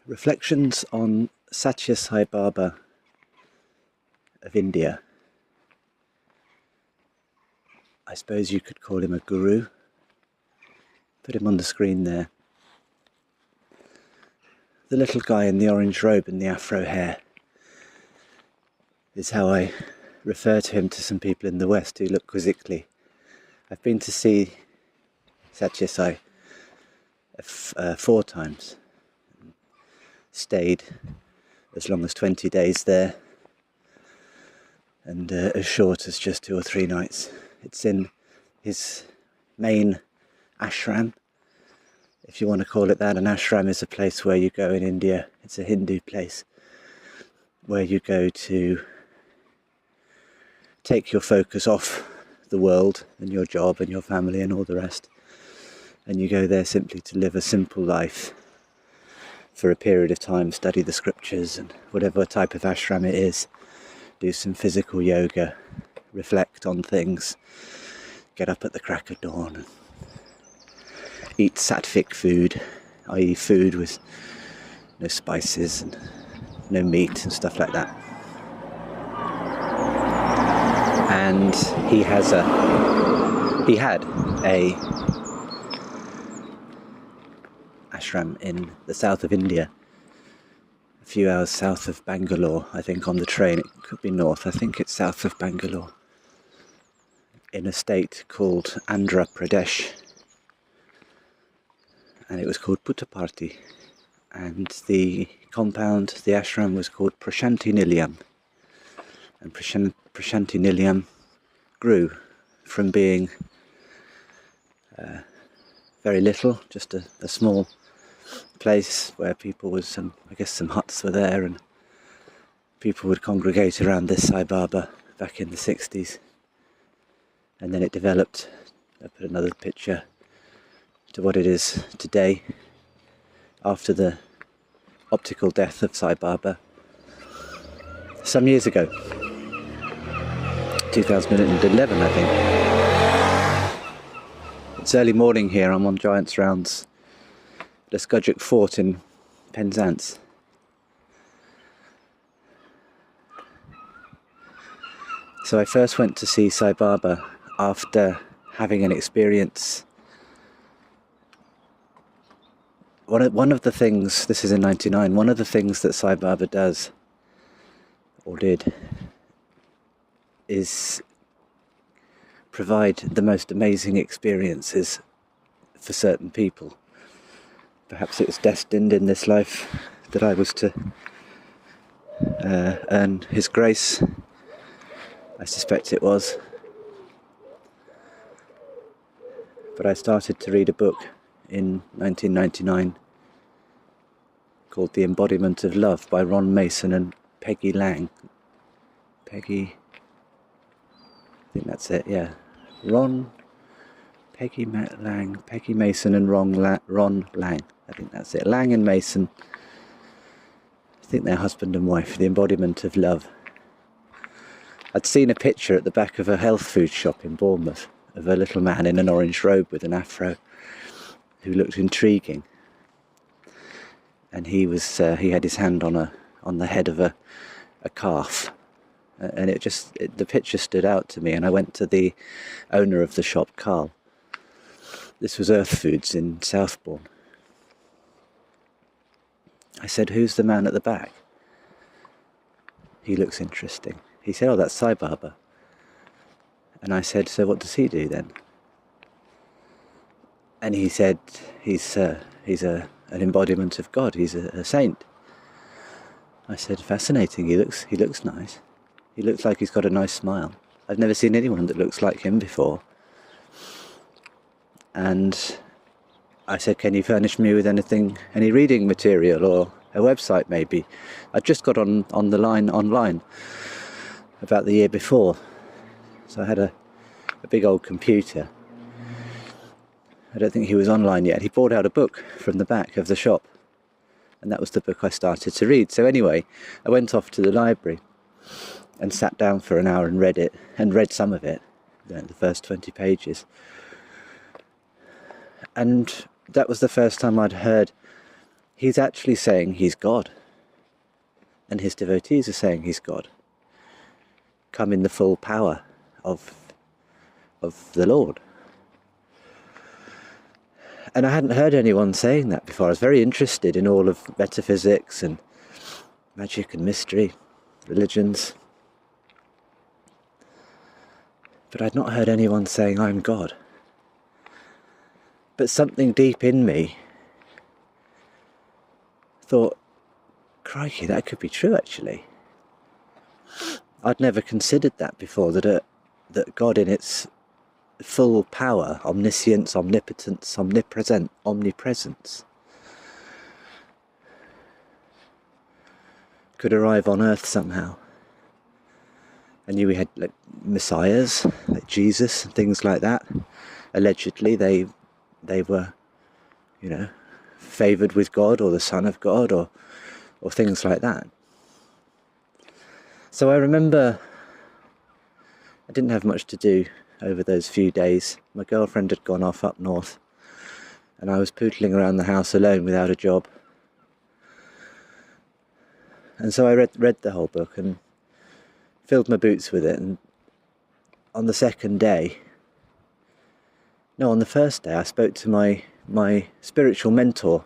Reflections on Sathya Sai Baba of India. I suppose you could call him a guru. Put him on the screen there. The little guy in the orange robe and the afro hair is how I refer to him to some people in the West who look quizzically. I've been to see Sathya Sai 4 times. Stayed as long as 20 days there, and as short as just 2 or 3 nights. It's in his main ashram, if you want to call it that. An ashram is a place where you go in India. It's a Hindu place where you go to take your focus off the world and your job and your family and all the rest, and you go there simply to live a simple life for a period of time, study the scriptures and whatever type of ashram it is, do some physical yoga, reflect on things, get up at the crack of dawn and eat sattvic food, i.e. food with no spices and no meat and stuff like that. And he had a ashram in the south of India, a few hours south of Bangalore, I think, on the train. It could be north, I think it's south of Bangalore, in a state called Andhra Pradesh, and it was called Puttaparthi, and the compound, the ashram, was called Prashanti Nilayam, and Prashanti Nilayam grew from being very little, just a small place where people with some huts were there, and people would congregate around this Sai Baba back in the 60s. And then it developed, I put another picture, to what it is today, after the optical death of Sai Baba some years ago, 2011 I think. It's early morning here. I'm on Giant's Rounds at the Skudgek Fort in Penzance. So I first went to see Sai Baba after having an experience. One of the things, this is in 99, one of the things that Sai Baba does, or did, is provide the most amazing experiences for certain people. Perhaps it was destined in this life that I was to earn his grace. I suspect it was. But I started to read a book in 1999 called The Embodiment of Love by Ron Mason and Peggy Lang. I think that's it, yeah. Peggy Mason and Ron Lang. I think that's it. Lang and Mason. I think they're husband and wife. The Embodiment of Love. I'd seen a picture at the back of a health food shop in Bournemouth of a little man in an orange robe with an afro who looked intriguing. And he had his hand on the head of a calf. And the picture stood out to me, and I went to the owner of the shop, Carl. This was Earth Foods in Southbourne. I said, "Who's the man at the back? He looks interesting." He said, "Oh, that's Sai Baba." And I said, "So what does he do then?" And he said, he's an embodiment of God. He's a saint. I said, "Fascinating. He looks nice. He looks like he's got a nice smile. I've never seen anyone that looks like him before." And I said, "Can you furnish me with any reading material or a website maybe?" I'd just got on the line online about the year before. So I had a big old computer. I don't think he was online yet. He brought out a book from the back of the shop, and that was the book I started to read. So anyway, I went off to the library and sat down for an hour and read it, and read some of it, the first 20 pages. And that was the first time I'd heard he's actually saying he's God. And his devotees are saying he's God. Come in the full power of the Lord. And I hadn't heard anyone saying that before. I was very interested in all of metaphysics and magic and mystery, religions. But I'd not heard anyone saying, I'm God. But something deep in me thought, crikey, that could be true actually. I'd never considered that before, that God in its full power, omniscience, omnipotence, omnipresence, could arrive on earth somehow. I knew we had like messiahs, like Jesus and things like that. Allegedly they were, favoured with God, or the Son of God, or things like that. So I remember I didn't have much to do over those few days. My girlfriend had gone off up north, and I was pootling around the house alone without a job. And so I read the whole book and filled my boots with it. And on the first day, I spoke to my spiritual mentor.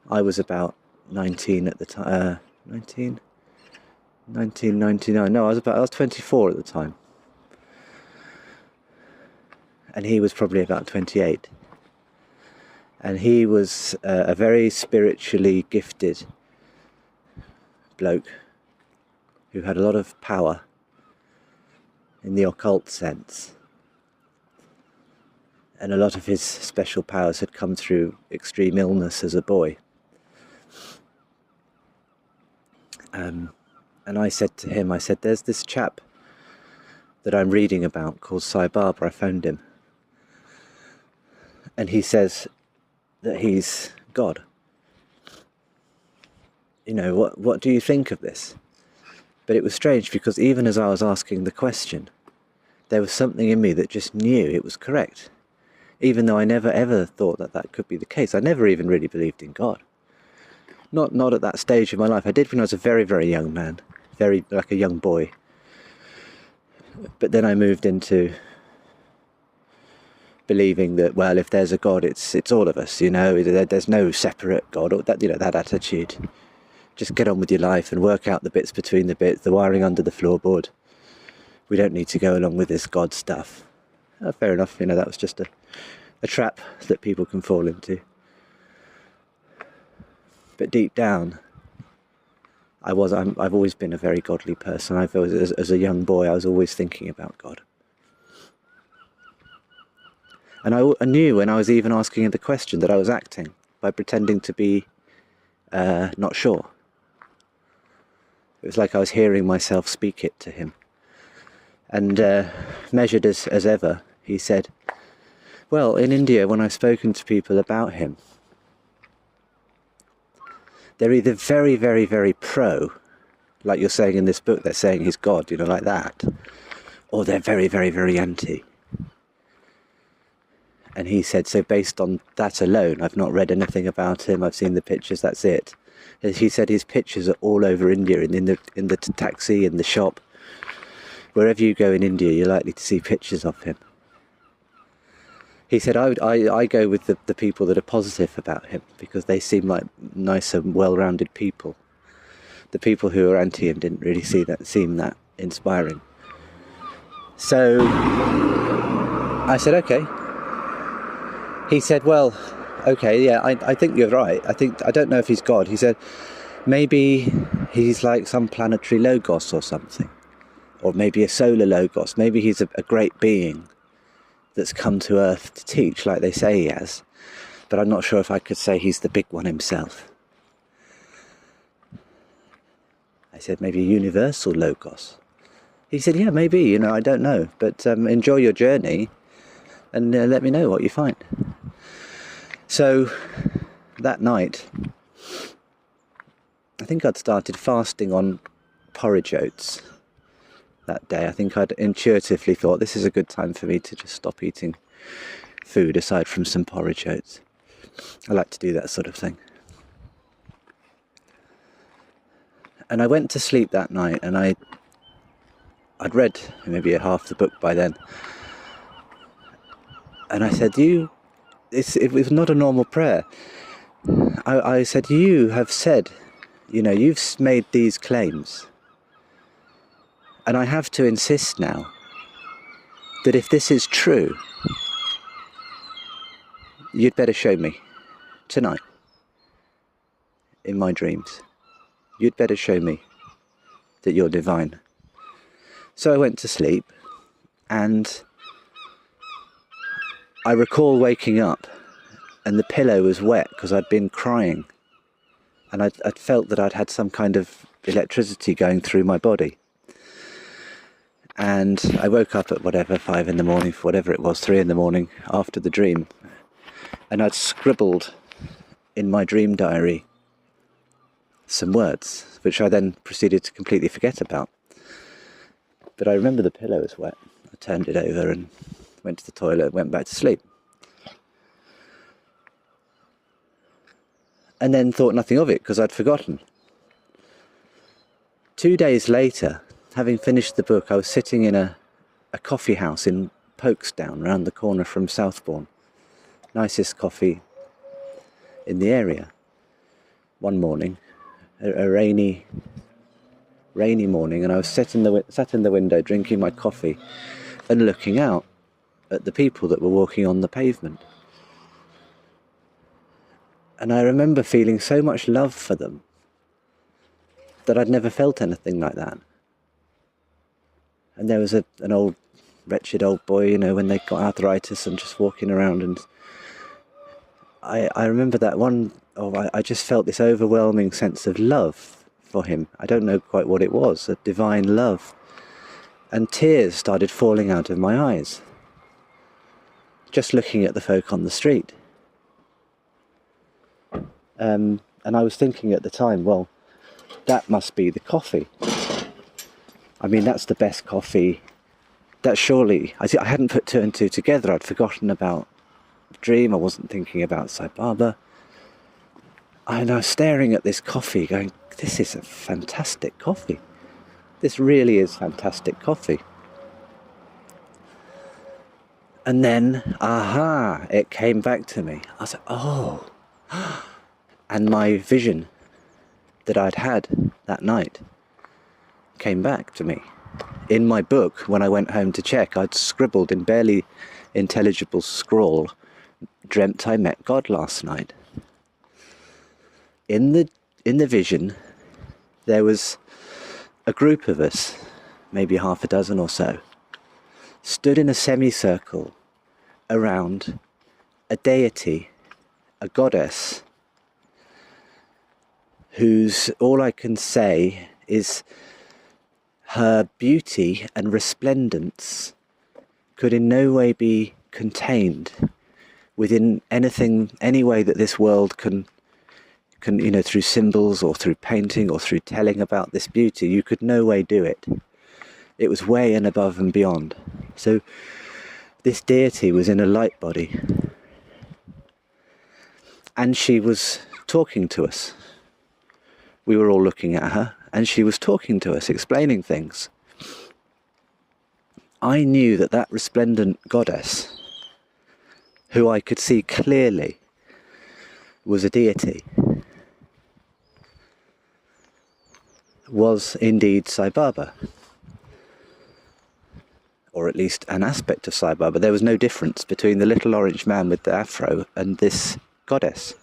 I was about 19 at the time. 1999. No, I was 24 at the time. And he was probably about 28. And he was a very spiritually gifted bloke who had a lot of power in the occult sense. And a lot of his special powers had come through extreme illness as a boy. And I said to him, there's this chap that I'm reading about called Sai Baba. I phoned him. And he says that he's God. What do you think of this? But it was strange, because even as I was asking the question, there was something in me that just knew it was correct. Even though I never ever thought that could be the case. I never even really believed in God. Not at that stage of my life. I did when I was a very, very young man. Very, like a young boy. But then I moved into believing that, well, if there's a God, it's all of us, there's no separate God, or that attitude. Just get on with your life and work out the bits between the bits, the wiring under the floorboard. We don't need to go along with this God stuff. Fair enough, that was just a trap that people can fall into. But deep down, I've always been a very godly person. As a young boy, I was always thinking about God. And I knew when I was even asking him the question that I was acting by pretending to be not sure. It was like I was hearing myself speak it to him. And measured as ever, he said, well, in India, when I've spoken to people about him, they're either very, very, very pro, like you're saying in this book, they're saying he's God, like that, or they're very, very, very anti. And he said, so based on that alone, I've not read anything about him, I've seen the pictures, that's it. He said his pictures are all over India, in the taxi, in the shop. Wherever you go in India, you're likely to see pictures of him. He said, I go with the people that are positive about him, because they seem like nice and well-rounded people. The people who are anti him didn't really seem that inspiring. So I said, okay. He said, well, okay, yeah, I think you're right. I don't know if he's God. He said, maybe he's like some planetary logos or something. Or maybe a solar logos. Maybe he's a great being that's come to Earth to teach, like they say he has. But I'm not sure if I could say he's the big one himself. I said, maybe a universal logos. He said, yeah, maybe, I don't know. But enjoy your journey and let me know what you find. So that night, I think I'd started fasting on porridge oats. That day, I think I'd intuitively thought this is a good time for me to just stop eating food aside from some porridge oats. I like to do that sort of thing. And I went to sleep that night, and I'd read maybe half the book by then. And I said, it was not a normal prayer. I said, you have said, you've made these claims. And I have to insist now that if this is true, you'd better show me tonight in my dreams. You'd better show me that you're divine. So I went to sleep, and I recall waking up and the pillow was wet because I'd been crying, and I'd felt that I'd had some kind of electricity going through my body. And I woke up at 5 in the morning, whatever it was, 3 in the morning after the dream, and I'd scribbled in my dream diary some words, which I then proceeded to completely forget about. But I remember the pillow was wet. I turned it over and went to the toilet and went back to sleep. And then thought nothing of it because I'd forgotten. 2 days later, having finished the book, I was sitting in a coffee house in Folkestone, round the corner from Southbourne. Nicest coffee in the area. One morning, a rainy morning, and I was sat in the window drinking my coffee and looking out at the people that were walking on the pavement. And I remember feeling so much love for them that I'd never felt anything like that. And there was an old, wretched old boy, when they got arthritis and just walking around, and I remember that I just felt this overwhelming sense of love for him. I don't know quite what it was, a divine love. And tears started falling out of my eyes, just looking at the folk on the street. And I was thinking at the time, well, that must be the coffee. I mean, that's the best coffee. That surely, I hadn't put 2 and 2 together. I'd forgotten about the dream. I wasn't thinking about Sai Baba. And I was staring at this coffee going, this is a fantastic coffee. This really is fantastic coffee. And then, it came back to me. I was like, oh. And my vision that I'd had that night came back to me. In my book, when I went home to check, I'd scribbled in barely intelligible scrawl, dreamt I met God last night. In the vision, there was a group of us, maybe half a dozen or so, stood in a semicircle around a deity, a goddess, whose, all I can say is, her beauty and resplendence could in no way be contained within any way that this world can, through symbols or through painting or through telling about this beauty. You could no way do it. It was way and above and beyond. So this deity was in a light body, and she was talking to us. We were all looking at her, and she was talking to us, explaining things. I knew that resplendent goddess, who I could see clearly was a deity, was indeed Sai Baba, or at least an aspect of Sai Baba. There was no difference between the little orange man with the afro and this goddess,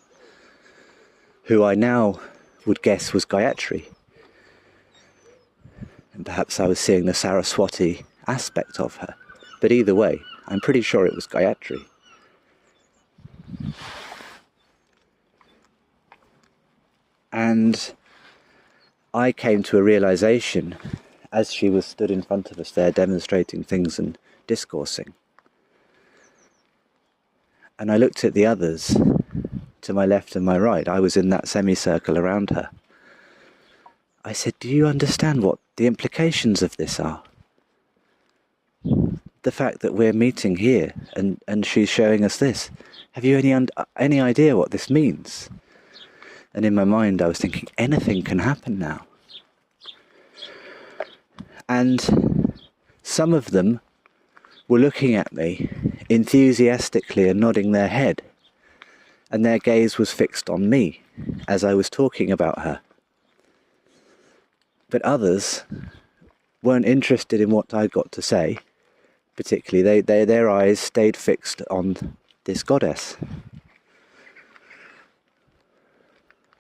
who I now would guess was Gayatri. And perhaps I was seeing the Saraswati aspect of her. But either way, I'm pretty sure it was Gayatri. And I came to a realization as she was stood in front of us there demonstrating things and discoursing. And I looked at the others to my left and my right. I was in that semicircle around her. I said, do you understand what the implications of this are? The fact that we're meeting here and she's showing us this. Have you any idea what this means? And in my mind I was thinking, anything can happen now. And some of them were looking at me enthusiastically and nodding their head, and their gaze was fixed on me as I was talking about her. But others weren't interested in what I'd got to say, particularly. Their eyes stayed fixed on this goddess.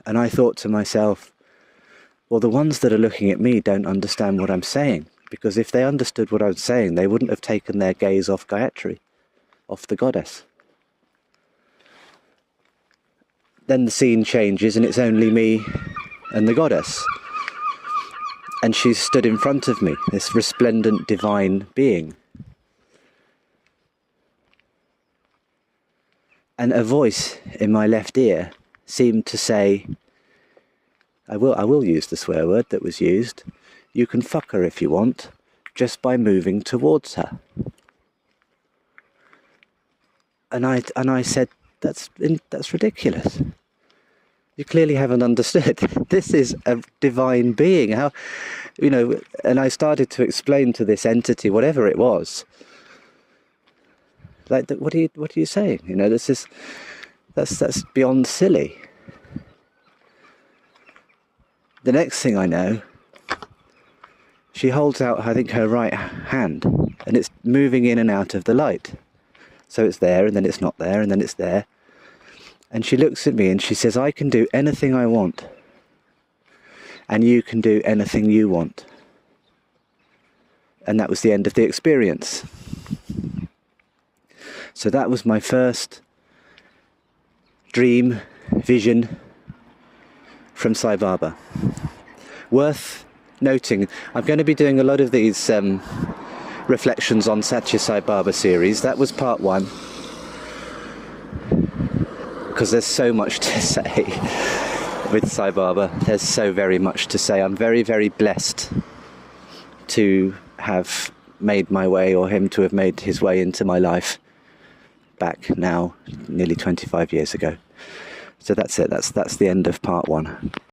And I thought to myself, well, the ones that are looking at me don't understand what I'm saying, because if they understood what I was saying, they wouldn't have taken their gaze off Gayatri, off the goddess. Then the scene changes and it's only me and the goddess. And she's stood in front of me, this resplendent divine being. And a voice in my left ear seemed to say, I will use the swear word that was used, you can fuck her if you want, just by moving towards her. And I said, that's ridiculous. You clearly haven't understood. This is a divine being. How, and I started to explain to this entity, whatever it was, like, what are you saying? That's beyond silly. The next thing I know, she holds out, I think, her right hand, and it's moving in and out of the light. So it's there, and then it's not there, and then it's there. And she looks at me and she says, I can do anything I want, and you can do anything you want. And that was the end of the experience. So that was my first dream, vision from Sai Baba. Worth noting, I'm going to be doing a lot of these reflections on Sathya Sai Baba series. That was part 1. Because there's so much to say with Sai Baba. There's so very much to say. I'm very, very blessed to have made my way, or him to have made his way into my life back now, nearly 25 years ago. So that's it. That's the end of part 1.